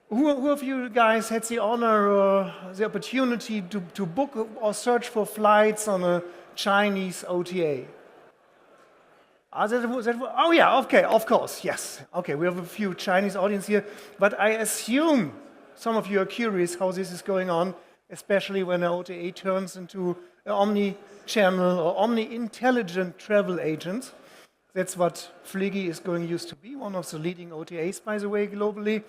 Who of you guys had the honor or the opportunity to book or search for flights on a Chinese OTA? Oh yeah, okay, of course, yes. Okay, we have a few Chinese audience here, but I assume some of you are curious how this is going on, especially when an OTA turns into an omni-channel or omni-intelligent travel agent. That's what Fliggy is going used to be, one of the leading OTAs, by the way, globally.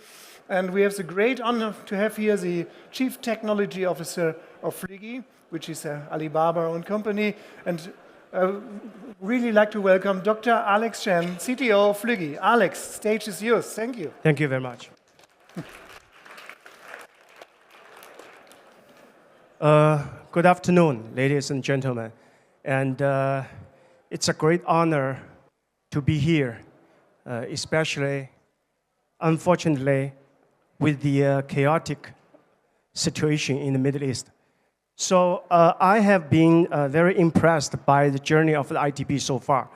And we have the great honor to have here the Chief Technology Officer of Fliggy, which is a Alibaba-owned company. And really like to welcome Dr. Alex Chen, CTO of Fliggy. Alex, stage is yours. Thank you. Thank you very much. Good afternoon, ladies and gentlemen. And it's a great honor to be here, especially, unfortunately, with the chaotic situation in the Middle East. So I have been very impressed by the journey of the ITB so far.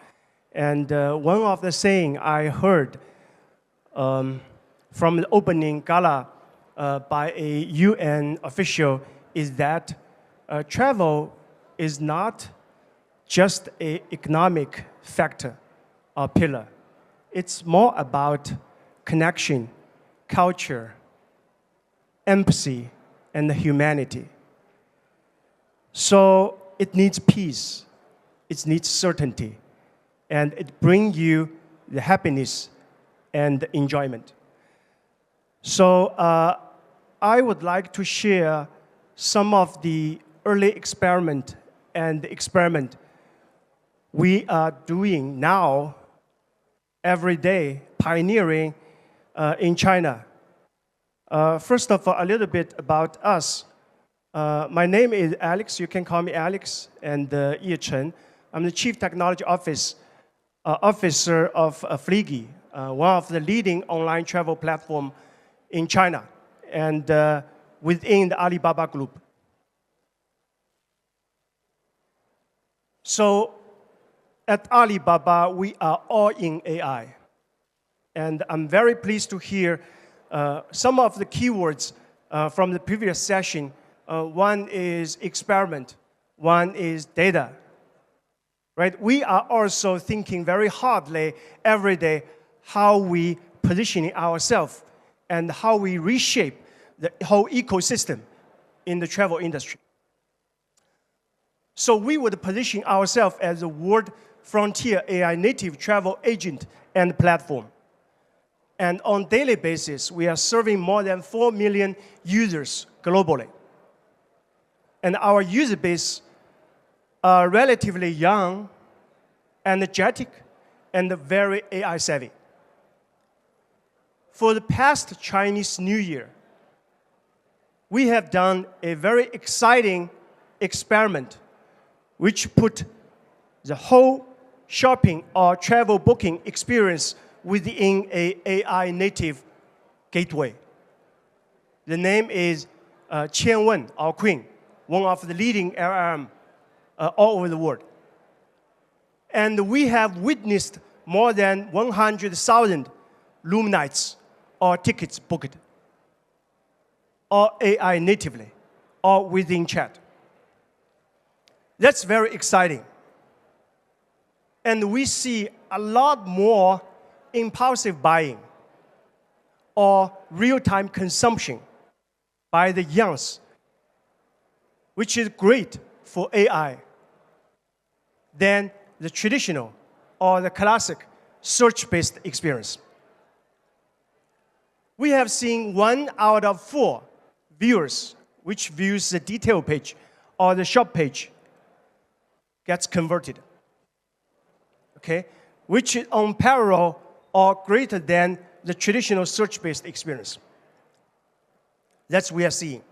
And one of the saying I heard from the opening gala by a UN official is that travel is not just an economic factor or pillar. It's more about connection, culture, empathy, and humanity. So it needs peace, it needs certainty, and it brings you the happiness and enjoyment. So I would like to share some of the early experiment we are doing now every day, pioneering in China. First of all, a little bit about us. My name is Alex. You can call me Alex, and Eoghan. I'm the Chief Technology Officer of Fliggy, one of the leading online travel platform in China and within the Alibaba Group. So at Alibaba, we are all in AI. And I'm very pleased to hear some of the keywords from the previous session. One is experiment, one is data. Right? We are also thinking very hardly every day how we position ourselves and how we reshape the whole ecosystem in the travel industry. So we would position ourselves as a world frontier AI native travel agent and platform. And on a daily basis, we are serving more than 4 million users globally. And our user base are relatively young, energetic, and very AI savvy. For the past Chinese New Year, we have done a very exciting experiment which put the whole shopping or travel booking experience within an AI native gateway. The name is Qianwen, our Queen, one of the leading LLM all over the world. And we have witnessed more than 100,000 room nights or tickets booked, or AI natively, or within chat. That's very exciting. And we see a lot more impulsive buying or real-time consumption by the youngs, which is great for AI than the traditional or the classic search-based experience. We have seen 1 out of 4 viewers which views the detail page or the shop page gets converted, okay? Which is on parallel or greater than the traditional search-based experience. That's what we are seeing.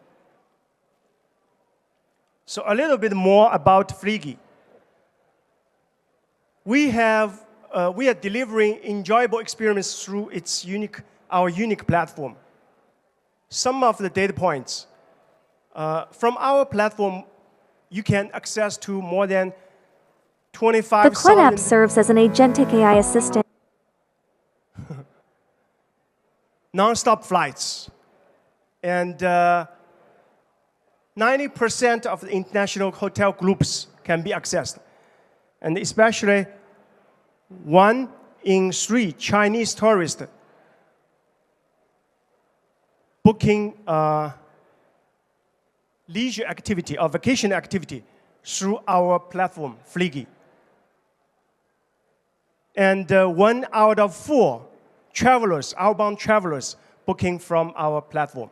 So a little bit more about Fliggy. We are delivering enjoyable experience through our unique platform. Some of the data points. From our platform, you can access to more than 25,000. The Quid app serves as an agentic AI assistant. Non-stop flights, And 90% of the international hotel groups can be accessed. And especially 1 in 3 Chinese tourists booking leisure activity or vacation activity through our platform, Fliggy. And 1 out of 4 travelers, outbound travelers, booking from our platform.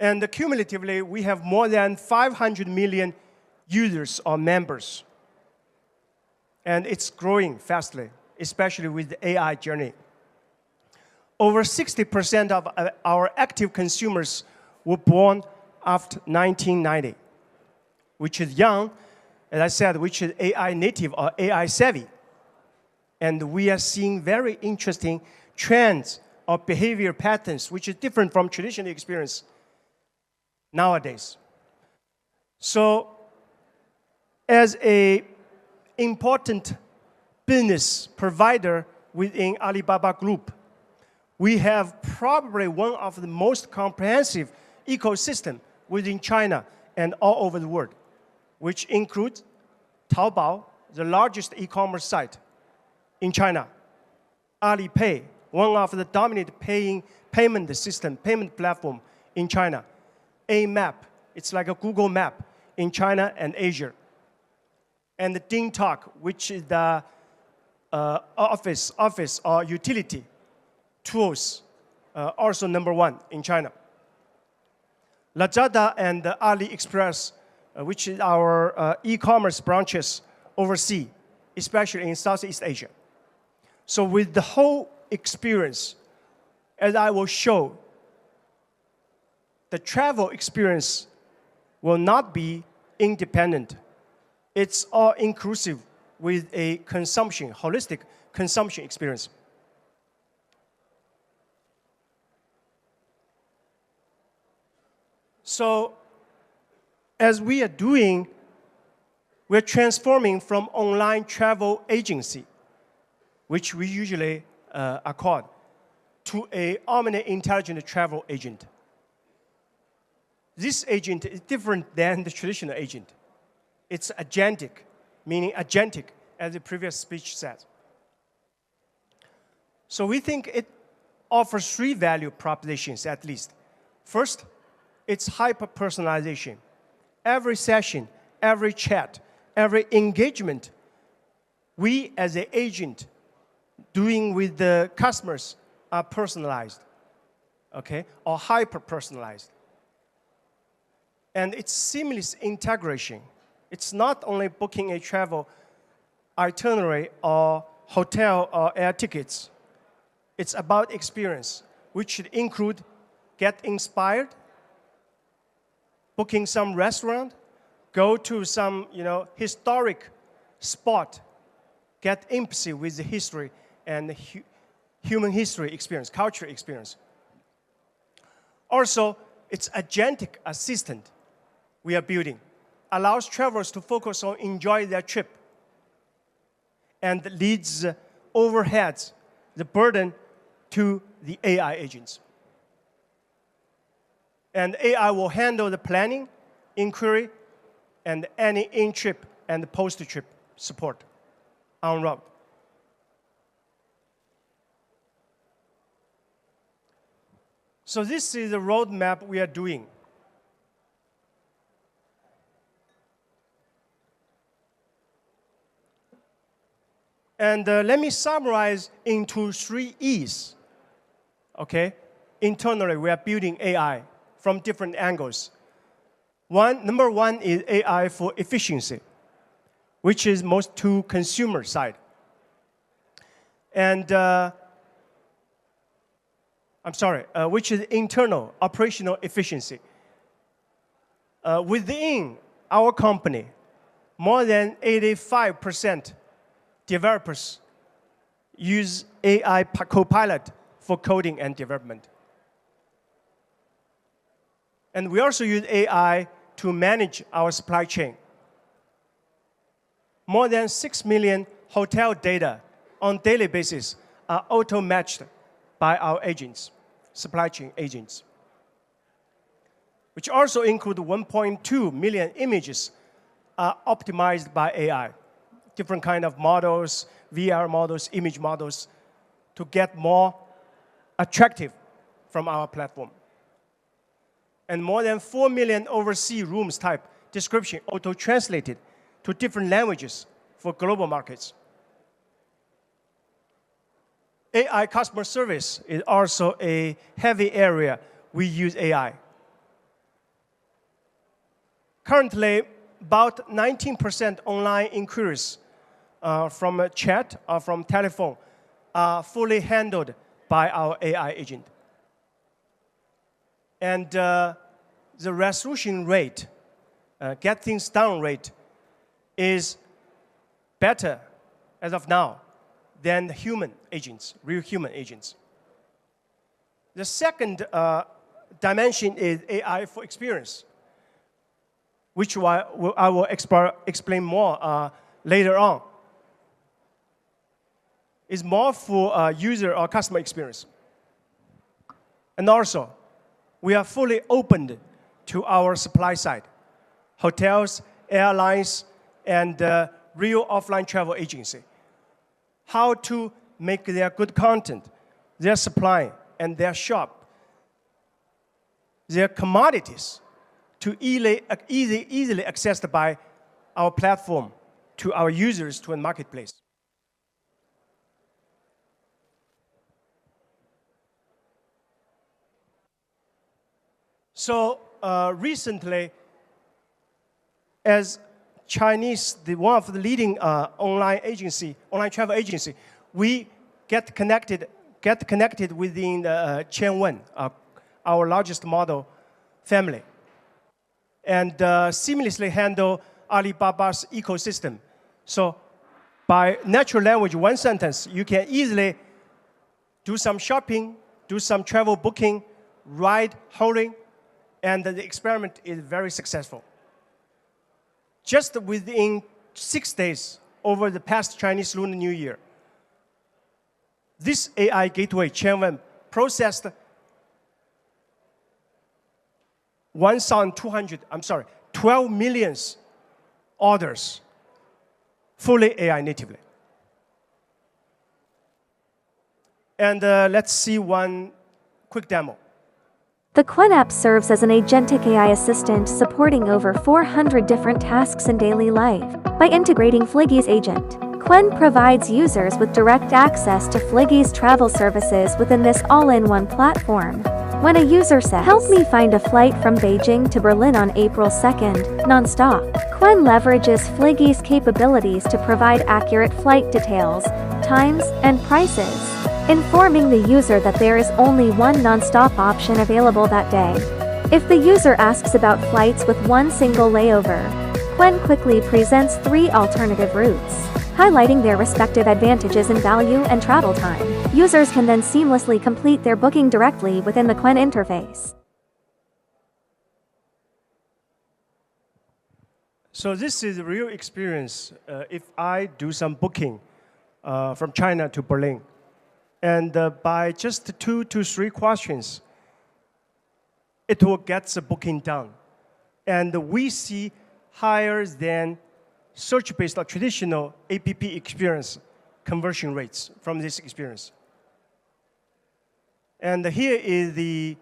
And cumulatively, we have more than 500 million users or members. And it's growing fastly, especially with the AI journey. Over 60% of our active consumers were born after 1990, which is young, as I said, which is AI native or AI savvy. And we are seeing very interesting trends or behavior patterns, which is different from traditional experience nowadays. So, as an important business provider within Alibaba Group, we have probably one of the most comprehensive ecosystem within China and all over the world, which includes Taobao, the largest e-commerce site in China, Alipay, one of the dominant payment system, payment platform in China, A-Map, it's like a Google map in China and Asia, and the DingTalk, which is the office or utility tools, also #1 in China. Lazada and AliExpress, which is our e-commerce branches overseas, especially in Southeast Asia. So with the whole experience, as I will show, the travel experience will not be independent. It's all inclusive with a consumption, holistic consumption experience. So, as we are doing, we're transforming from online travel agency, which we usually are called, to an Omni intelligent travel agent. This agent is different than the traditional agent. It's agentic, meaning agentic, as the previous speech said. So we think it offers 3 value propositions at least. First, it's hyper-personalization. Every session, every chat, every engagement, we as an agent doing with the customers are personalized, okay, or hyper-personalized. And it's seamless integration. It's not only booking a travel itinerary or hotel or air tickets. It's about experience, which should include get inspired, booking some restaurant, go to some historic spot, get empathy with the history and human history experience, cultural experience. Also, it's agentic assistant we are building, allows travelers to focus on enjoying their trip and leads overheads the burden to the AI agents. And AI will handle the planning, inquiry, and any in-trip and post-trip support en route. So this is the roadmap we are doing. And let me summarize into 3 E's. Okay? Internally, we are building AI from different angles. Number one is AI for efficiency, which is most to consumer side. And which is internal operational efficiency. Within our company, more than 85% developers use AI Copilot for coding and development. And we also use AI to manage our supply chain. More than 6 million hotel data on daily basis are auto-matched by our agents. supply chain agents, which also include 1.2 million images optimized by AI, different kind of models, VR models, image models, to get more attractive from our platform. And more than 4 million overseas rooms type description auto-translated to different languages for global markets. AI customer service is also a heavy area we use AI. Currently, about 19% online inquiries from a chat or from telephone are fully handled by our AI agent. And the resolution rate, get things done rate, is better as of now than human agents, real human agents. The second dimension is AI for experience, which I will explain more later on. It's more for user or customer experience. And also, we are fully opened to our supply side, hotels, airlines, and real offline travel agency. How to make their good content, their supply, and their shop, their commodities, to easily accessed by our platform to our users to a marketplace. So recently, as Chinese, one of the leading online travel agency, we get connected within the Qianwen, our largest model family, and seamlessly handle Alibaba's ecosystem. So by natural language, one sentence, you can easily do some shopping, do some travel booking, ride hailing, and the experiment is very successful. Just within 6 days over the past Chinese Lunar New Year, this AI gateway, Qianwen, processed 12 million orders, fully AI natively. And let's see one quick demo. The Quen app serves as an agentic AI assistant supporting over 400 different tasks in daily life. By integrating Fliggy's agent, Quen provides users with direct access to Fliggy's travel services within this all-in-one platform. When a user says, "Help me find a flight from Beijing to Berlin on April 2nd, non-stop," Quen leverages Fliggy's capabilities to provide accurate flight details, times, and prices, informing the user that there is only one non-stop option available that day. If the user asks about flights with one single layover, Quen quickly presents 3 alternative routes, highlighting their respective advantages in value and travel time. Users can then seamlessly complete their booking directly within the Quen interface. So this is a real experience if I do some booking from China to Berlin. And by just 2 to 3 questions, it will get the booking done. And we see higher than search-based or traditional APP experience conversion rates from this experience. And here is the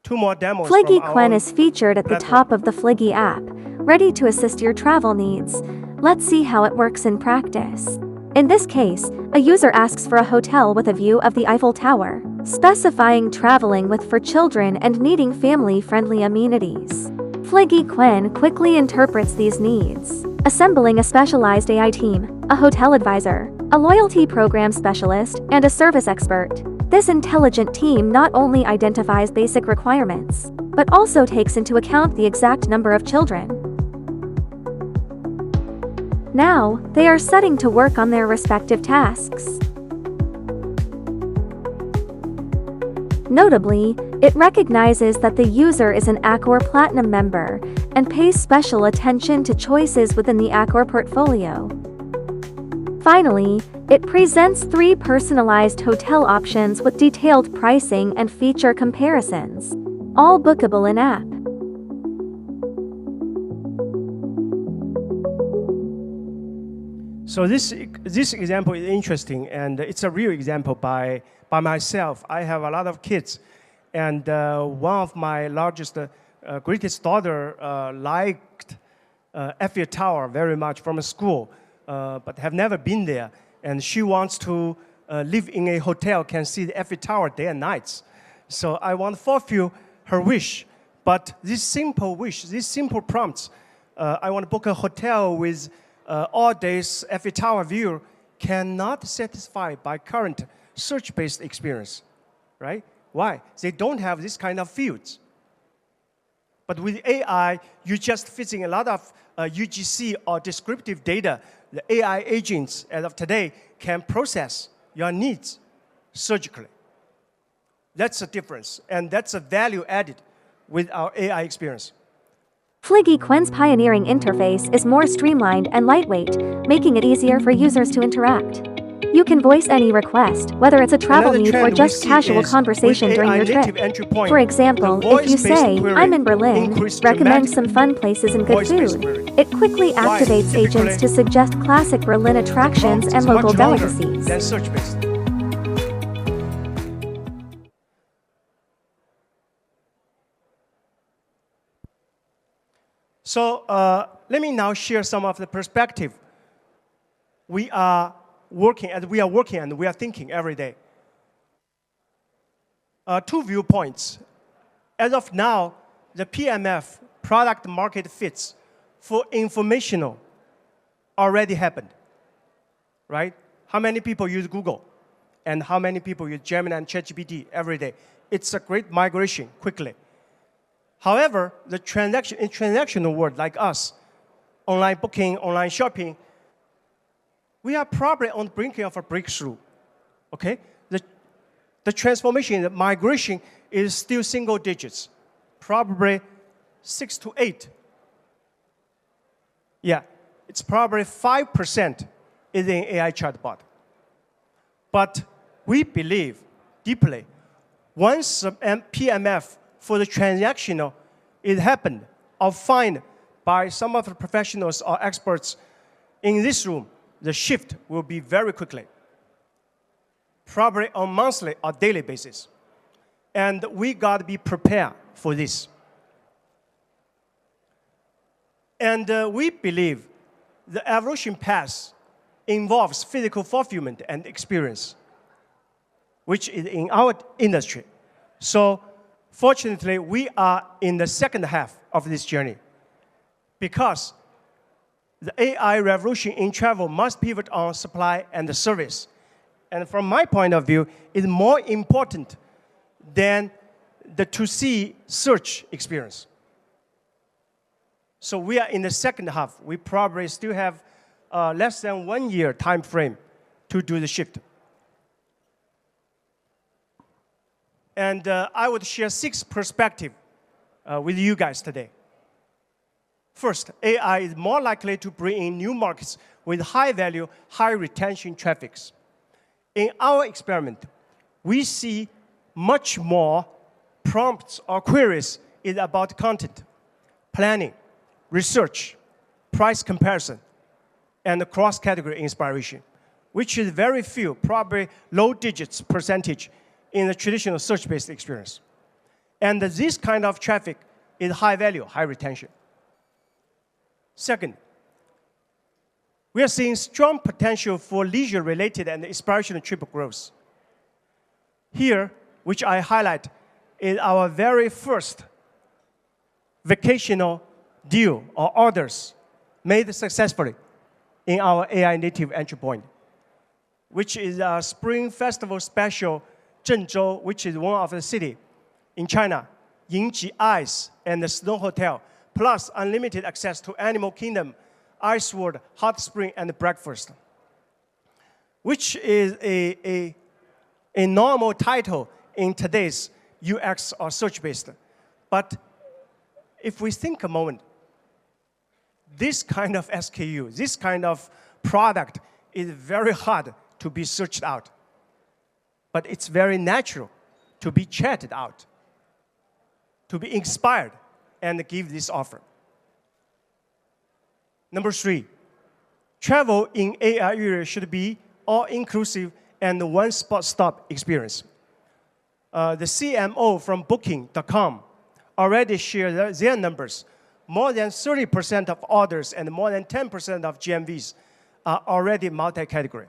2 more demos. Fliggy from Quen our is featured at the platform. top of the Fliggy app, ready to assist your travel needs. Let's see how it works in practice. In this case, a user asks for a hotel with a view of the Eiffel Tower, specifying traveling with for children and needing family-friendly amenities. Fliggy Quen quickly interprets these needs, assembling a specialized AI team, a hotel advisor, a loyalty program specialist, and a service expert. This intelligent team not only identifies basic requirements, but also takes into account the exact number of children. Now, they are setting to work on their respective tasks. Notably, it recognizes that the user is an Accor Platinum member and pays special attention to choices within the Accor portfolio. Finally, it presents 3 personalized hotel options with detailed pricing and feature comparisons, all bookable in-app. So this example is interesting, and it's a real example by myself. I have a lot of kids, and one of my greatest daughter liked Eiffel Tower very much from a school, but have never been there. And she wants to live in a hotel, can see the Eiffel Tower day and nights. So I want to fulfill her wish. But this simple wish, these simple prompts, I want to book a hotel with all days Eiffel Tower view, cannot satisfy by current search-based experience, right? Why? They don't have this kind of fields. But with AI, you just fitting a lot of UGC or descriptive data. The AI agents, as of today, can process your needs surgically. That's the difference, and that's a value added with our AI experience. Fliggy Quen's pioneering interface is more streamlined and lightweight, making it easier for users to interact. You can voice any request, whether it's a travel need or just casual conversation during your trip. For example, if you say, "I'm in Berlin, recommend some fun places and good food," it quickly activates agents to suggest classic Berlin attractions and local delicacies. Than search-based. So let me now share some of the perspective we are working and we are thinking every day. 2 viewpoints. As of now, the PMF, product market fits, for informational already happened, right? How many people use Google? And how many people use Gemini and ChatGPT every day? It's a great migration quickly. However, in transactional world like us, online booking, online shopping, we are probably on the brink of a breakthrough, okay? The transformation, the migration is still single digits, probably 6 to 8. Yeah, it's probably 5% is in AI chatbot. But we believe deeply, once the PMF for the transactional is happened or found by some of the professionals or experts in this room, the shift will be very quickly, probably on monthly or daily basis. And we got to be prepared for this. And we believe the evolution path involves physical fulfillment and experience, which is in our industry. So fortunately, we are in the second half of this journey because the AI revolution in travel must pivot on supply and the service. And from my point of view, it's more important than the 2C search experience. So we are in the second half. We probably still have less than 1 year time frame to do the shift. And I would share 6 perspectives with you guys today. First, AI is more likely to bring in new markets with high value, high retention traffics. In our experiment, we see much more prompts or queries is about content, planning, research, price comparison, and cross-category inspiration, which is very few, probably low digits percentage in the traditional search-based experience. And this kind of traffic is high value, high retention. Second, we are seeing strong potential for leisure-related and inspirational trip growth. Here, which I highlight, is our very first vacational deal or orders made successfully in our AI native entry point, which is a Spring Festival special Zhengzhou, which is one of the city in China, Yingji Ice and the Snow Hotel, plus unlimited access to Animal Kingdom, Ice World, Hot Spring, and breakfast, which is a normal title in today's UX or search-based. But if we think a moment, this kind of SKU, this kind of product is very hard to be searched out. But it's very natural to be chatted out, to be inspired, and give this offer. Number 3, travel in AI era should be all-inclusive and one-stop experience. The CMO from Booking.com already shared their numbers. More than 30% of orders and more than 10% of GMVs are already multi-category.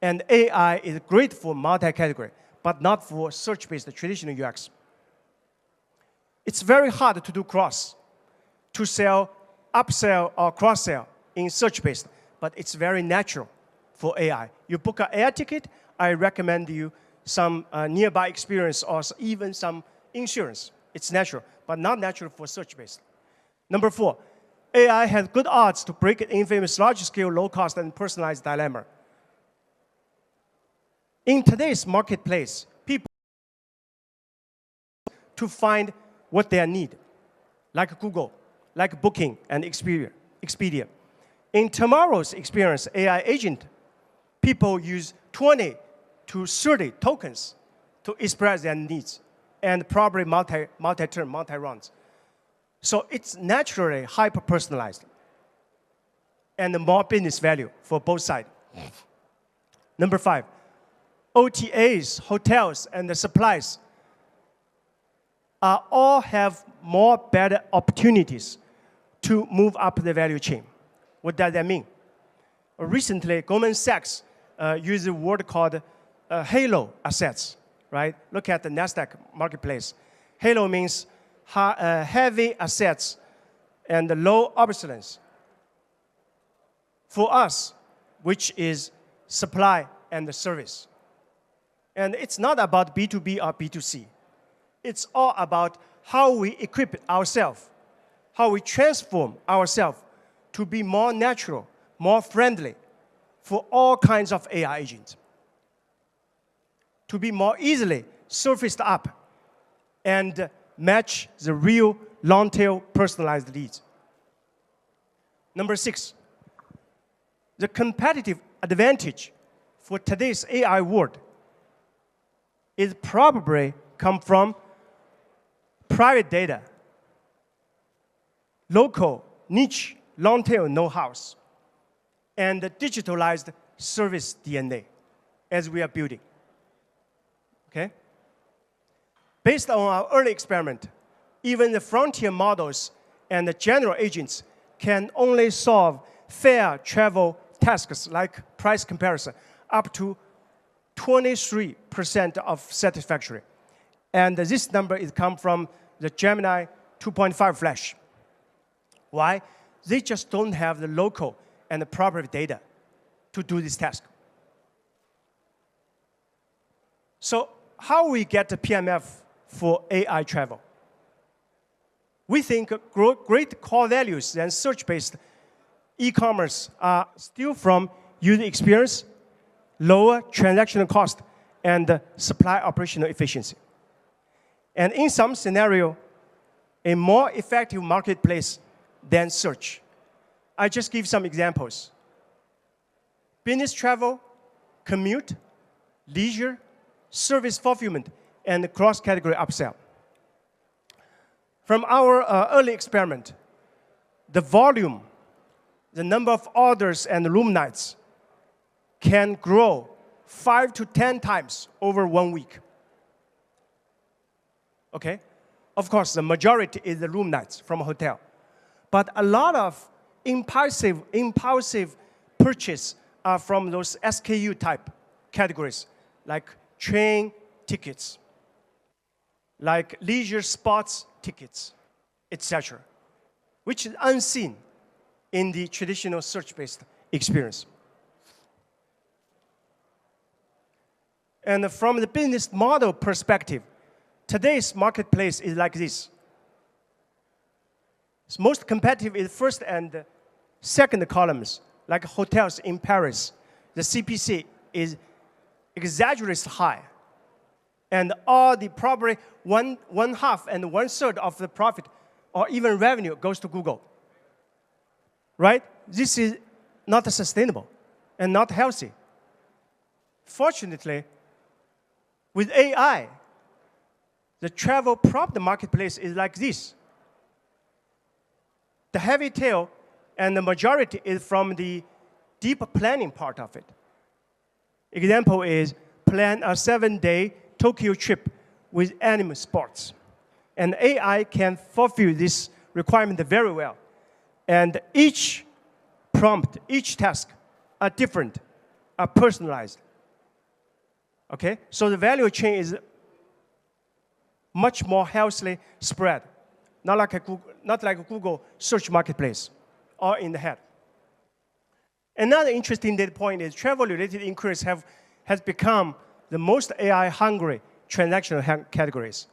And AI is great for multi-category, but not for search-based traditional UX. It's very hard to do cross, to sell, upsell, or cross-sell in search-based, but it's very natural for AI. You book an air ticket, I recommend you some nearby experience or even some insurance. It's natural, but not natural for search-based. Number 4, AI has good odds to break the infamous large-scale, low-cost, and personalized dilemma. In today's marketplace, people to find what they need, like Google, like Booking and Expedia. In tomorrow's experience, AI agent, people use 20 to 30 tokens to express their needs, and probably multi-turn, multi-runs. So it's naturally hyper-personalized and more business value for both sides. Number 5, OTAs, hotels, and the supplies all have more better opportunities to move up the value chain. What does that mean? Recently, Goldman Sachs used a word called halo assets, right? Look at the NASDAQ marketplace. Halo means heavy assets and low obsolescence. For us, which is supply and the service. And it's not about B2B or B2C. It's all about how we equip ourselves, how we transform ourselves to be more natural, more friendly for all kinds of AI agents, to be more easily surfaced up and match the real long-tail personalized leads. Number 6, the competitive advantage for today's AI world is probably come from private data, local, niche, long-tail know-hows, and the digitalized service DNA as we are building. Okay? Based on our early experiment, even the frontier models and the general agents can only solve fair travel tasks like price comparison up to 23% of satisfactory. And this number is come from the Gemini 2.5 Flash. Why? They just don't have the local and the proper data to do this task. So how we get the PMF for AI travel? We think great core values and search-based e-commerce are still from user experience, lower transactional cost, and supply operational efficiency. And in some scenario, a more effective marketplace than search. I just give some examples. Business travel, commute, leisure, service fulfillment, and cross-category upsell. From our early experiment, the volume, the number of orders and room nights can grow 5 to 10 times over 1 week. Okay? Of course, the majority is the room nights from a hotel. But a lot of impulsive purchase are from those SKU type categories, like train tickets, like leisure sports tickets, etc., which is unseen in the traditional search-based experience. And from the business model perspective, today's marketplace is like this. It's most competitive is first and second columns, like hotels in Paris. The CPC is exaggeratedly high. And all the probably one half and 1/3 of the profit or even revenue goes to Google. Right? This is not sustainable. and not healthy. Fortunately, with AI, the travel prop marketplace is like this. The heavy tail and the majority is from the deep planning part of it. Example is plan a 7-day Tokyo trip with animal sports. And AI can fulfill this requirement very well. And each prompt, each task are different, are personalized. Okay? So the value chain is much more healthily spread, not like a Google search marketplace or in the head. Another interesting data point is travel-related inquiries has become the most AI-hungry transactional categories.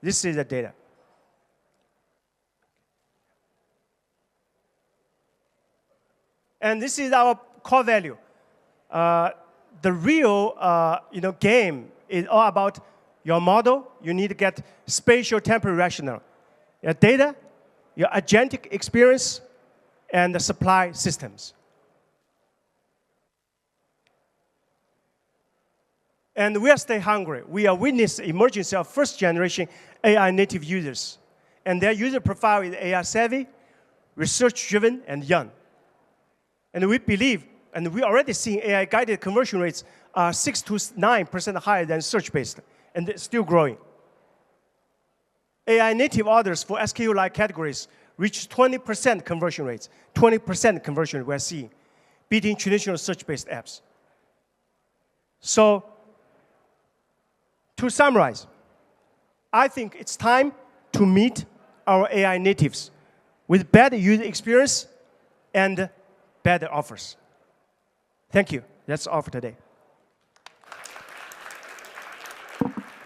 This is the data. And this is our core value. The real game is all about your model. You need to get spatial temporal rational. Your data, your agentic experience, and the supply systems. And we are stay hungry. We are witnessing the emergence of first-generation AI native users. And their user profile is AI savvy, research-driven, and young. And we believe, and we already see AI-guided conversion rates are 6 to 9% higher than search-based, and it's still growing. AI native orders for SKU-like categories reach 20% conversion rates. 20% conversion we're seeing, beating traditional search-based apps. So, to summarize, I think it's time to meet our AI natives with better user experience and better offers. Thank you. That's all for today.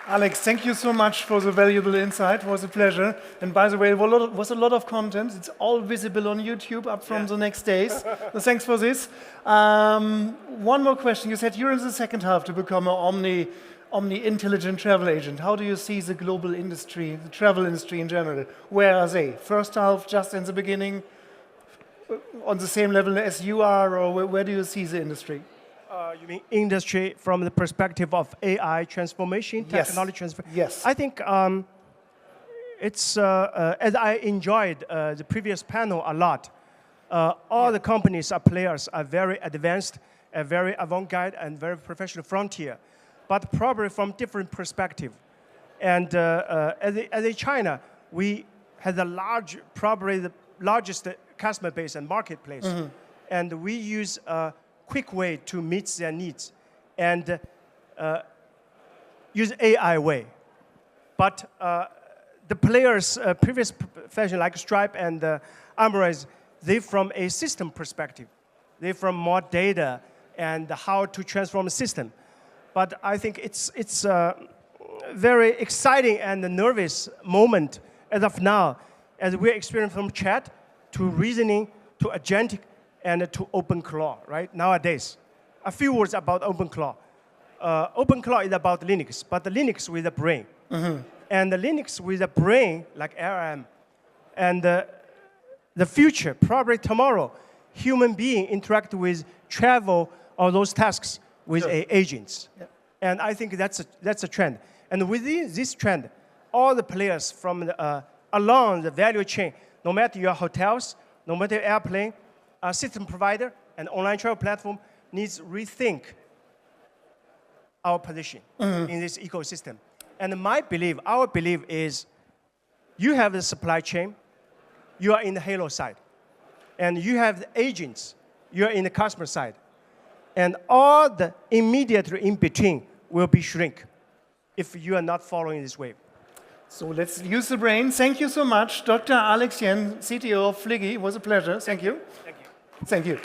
Alex, thank you so much for the valuable insight. It was a pleasure. And by the way, it was a lot of content. It's all visible on YouTube up from the next days. So thanks for this. One more question. You said you're in the second half to become an Omni intelligent travel agent. How do you see the global industry, the travel industry in general? Where are they? First half, just in the beginning, on the same level as you are, or where do you see the industry? You mean industry from the perspective of AI transformation, technology transformation? Yes. I think it's, as I enjoyed the previous panel a lot, all the companies or players are very advanced, very avant-garde, and very professional frontier, but probably from different perspective. And as a China, we had probably the largest customer base and marketplace. Mm-hmm. And we use a quick way to meet their needs and use AI way. But the players, previous fashion like Stripe and Amarize, they from a system perspective. They from more data and how to transform a system. But I think it's a very exciting and nervous moment as of now, as we're experiencing from chat to reasoning to agentic and to OpenClaw, right, nowadays. A few words about OpenClaw. OpenClaw is about Linux, but the Linux with a brain. Mm-hmm. And the Linux with a brain, like ARM. And the future, probably tomorrow, human being interact with travel or those tasks with agents. Yep. And I think that's a trend. And within this trend, all the players from along the value chain, no matter your hotels, no matter your airplane, a system provider, and online travel platform needs to rethink our position in this ecosystem. And our belief is you have the supply chain, you are in the halo side. And you have the agents, you are in the customer side. And all the immediately in between will be shrink if you are not following this wave. So let's use the brain. Thank you so much, Dr. Alex Yen, CTO of Fliggy. It was a pleasure. Thank you. Thank you. Thank you.